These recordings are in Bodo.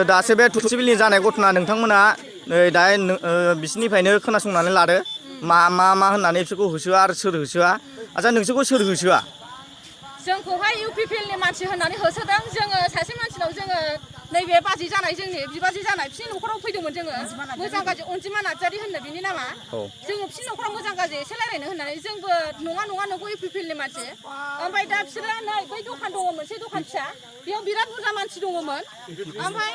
दासो बे थुलसिबिलनि जानाय घटना नोंथांमोना दा बिसिनिफ्रायनो खोनासंनानै लादो मा होननानै बिसोरखौ होसोआ आरो सोर होसोआ आच्छा नोंसोरखौ सोर होसोआ जोंखौहाय इउपिपिएलनि मानसि होननानै होसोदों जोङो सासे मानसिनाव जोङो नैबे बाजै जानाय जोंनि बिबाजै जानाय बिसिनि न'खराव फैदोंमोन जोङो मोजां गाज्रि अनजिमा नार्जारि होननो बिनि नामा जोङो बिसिनि न'खराव मोजां गाज्रि एसे रायलायनो होननानै जोंबो नङा नोंखौ इउपिपिएलनि मानसि ओमफ्राय दा बिसोरो नै बै दखान दङ मोनसे दखान फिसा बेयाव बिराद बुरजा मानसि दङमोन ओमफ्राय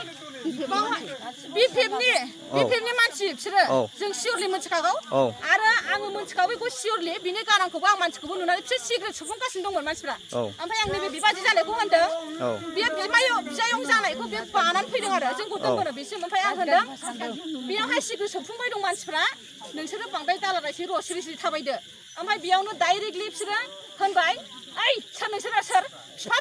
बिपिएफनि मानसि बिसोरो जों सियरलि मिथिखागौ आरो आङो मिथिखागौ बेखौ सियरलि बिनि गारांखौबो आं मानसिखौबो नुनानै बिसोर सिगारेट सुफुंगासिनो दंमोन मानसिफ्रा ओमफ्राय आं नैबे बिबाजै जानायखौ होनदों बे बिजायं जानायखौ बे बानानै फैदों आरो जोंखौ दोनबोनो बिसिम ओमफ्राय आं होनदों बेयावहाय सिगारेट सोबफुंबाय दं मानसिफ्रा नोंसोरो बांद्राय दालारायसै र' सिरि सिरि थाबायदो ओमफ्राय बेयावनो डाइरेक्टलि बिसोरो होनबाय ओइ सोर नोंसोरा सोर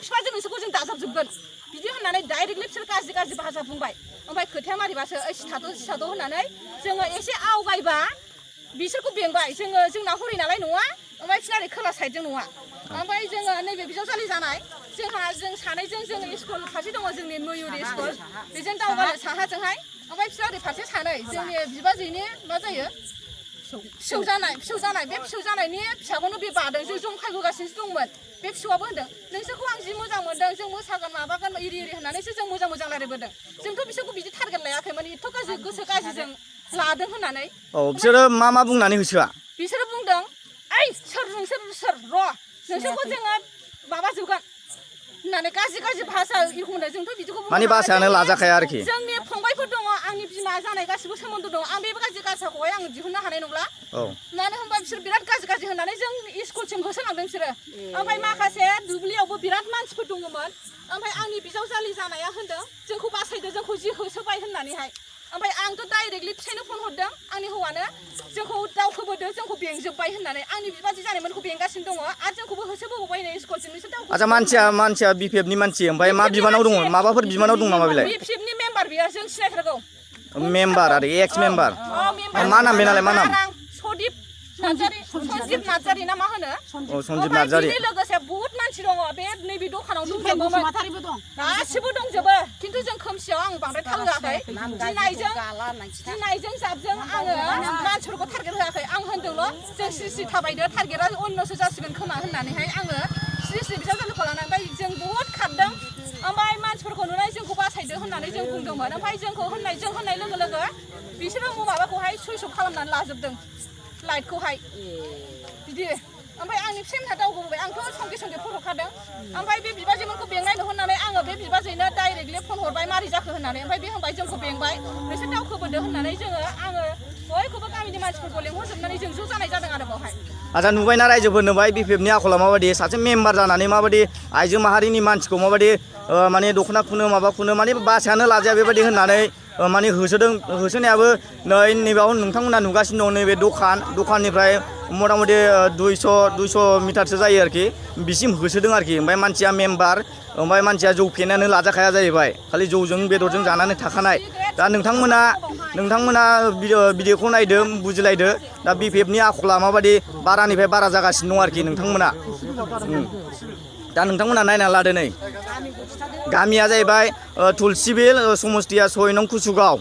बिफाजों नोंसोरखौ जों दाजाबजोबगोन बिदि होननानै डाइरेक्टलि बिसोर गाज्रि भाषा बुंबाय ओमफ्राय खोथाया मारिबासो ओइ सिथाद' होननानै जोङो एसे आवगायबा बिसोरखौ बेंबाय जोंना हरै नालाय नङा ओमफ्राय बिसोरना खोला साइडजों नङा ओमफ्राय जोङो नैबे बिजावजालि जानाय जों सानैजों जोङो स्कुल फारसे दङ जोंनि मयुरि स्कुल बेजों दावगानो साहाजोंहाय ओमफ्राय बिसोर ओरै फारसे सानै जोंनि बिबाजैनि मा जायो फिसौ जानाय बे फिसौ जानायनि फिसाखौनो बे बादों जों जंखायबोगासिनोसो दंमोन बे फिसौआबो होनदों नोंसोरखौ आं जि मोजां मोनदों जों मोसागोन माबागोन इरि होननानैसो जों मोजां रायलायबोदों जोंथ' बिसोरखौ बिदि टारगेट लायाखैमोन एथ' गाज्रि गोसो गाज्रिजों लादों होननानै बिसोरो मा बुंनानै होसोआ बिसोरो बुंदों ओइ नोंसोर र' नोंसोरखौ जोङो माबाजोबगोन होननानै गाज्रि भाषा होनदों जोंथ' बिदिखौ माने भाषायानो लाजाखाया आरोखि जोंनि फंबायफोर दङ आंनि बिमा जानाय गासिबो सोमोन्दो दं आं बे गाज्रि भाषाखौहाय आं दिहुननो हानाय नंला मानो होनबा बिसोर बिराद गाज्रि होननानै जों स्कुलसिम होसोलांदों बिसोरो ओमफ्राय माखासे दुब्लियावबो बिराद मानसिफोर दङमोन ओमफ्राय आंनि बिजावजालि जानाया होनदों जोंखौ बासायदो जोंखौ जि होसोबाय होननानैहाय ओमफ्राय आंथ' डाइरेक्टलि फिसायनो फन हरदों आंनि हौवानो जोंखौ दावखोबोदो जोंखौ बेंजोब्बाय होननानै आंनि बिबाजै जानायमोनखौ बेंगासिनो दङ आरो जोंखौ होसोबोबाय नै स्कुलसिम बिसोर दावखो आच्छा मानसिया बिपिएफनि मानसि ओमफ्राय मा बिबानाव दङ माबाफोर बिबानाव दं नामा बेलाय बिपिएफनि मेम्बार बियो जों सिनायथारगौ मेम्बार आरो एक्स मेम्बार मा नाम बेनालाय मा नाम सन्जिब नार्जारि ना मा होनो सन्जिब नार्जारि लोगोसे बहुत मानसि दङ बे नैबे दखानाव गासिबो दंजोबो खिन्थु जों खोमसियाव आं बांद्राय थाल होआखै गिनायजों जाबजों आङो मानसिफोरखौ टारगेट होआखै आं होनदोंल' जों सिरि थाबायदो टारगेटआ अन्यसो जासिगोन खोमा होननानैहाय आङो सिरि बिजावजालिखौ लानानै ओमफ्राय जों बहुत खारदों ओमफ्राय मानसिफोरखौ नुनानै जोंखौ बासायदो होननानै जों बुंदोंमोन ओमफ्राय जों होननाय लोगो लोगो बिसोरो माबाखौहाय सुइस अफ खालामनानै लाजोबदों लाइटखौहाय बिदि ओमफ्राय आंनि फिसायमोनहा दावगोबोबाय आंथ' संगे फट' खादों ओमफ्राय बे बिबाजैमोनखौ बेंनायनो होननानै आङो बे बिबाजैनो डाइरेक्टलि फन हरबाय मारै जाखो होननानै ओमफ्राय बे होनबाय जोंखौ बेंबाय नोंसोर दावखोबोदो होननानै आङो बयखौबो गामिनि मानसिफोरखौ लेंहरजोबनानै जों ज' जानाय जादों आरो बावहाय आच्छा नुबायना रायजोफोर नुबाय बिपिएफनि आखला माबायदि सासे मेम्बार जानानै माबायदि आइजो माहारिनि मानसिखौ माबायदि माने दख'ना खुनो माबा खुनो माने भाषायानो लाजाया बेबायदि होननानै माने होसोनायाबो नैबेयाव नोंथांमोना नुगासिनो दं नैबे दखाननिफ्राय मथा मथि 200 मिटारसो जायो आरोखि बिसिम होसोदों आरोखि ओमफ्राय मानसिया मेम्बार ओमफ्राय मानसिया जौ फेनायानो लाजाखाया जाहैबाय खालि जौजों बेदरजों जानानै थाखानाय दा नोंथांमोना भिडिअखौ नायदो बुजिलायदो दा बिपिएफनि आखला माबायदि बारानिफ्राय बारा जागासिनो दं आरोखि नोंथांमोना दा नोंथांमोना नायना लादो नै गामिया जाहैबाय थुलसिबिल समस्तिया 6 नं कुसुगाव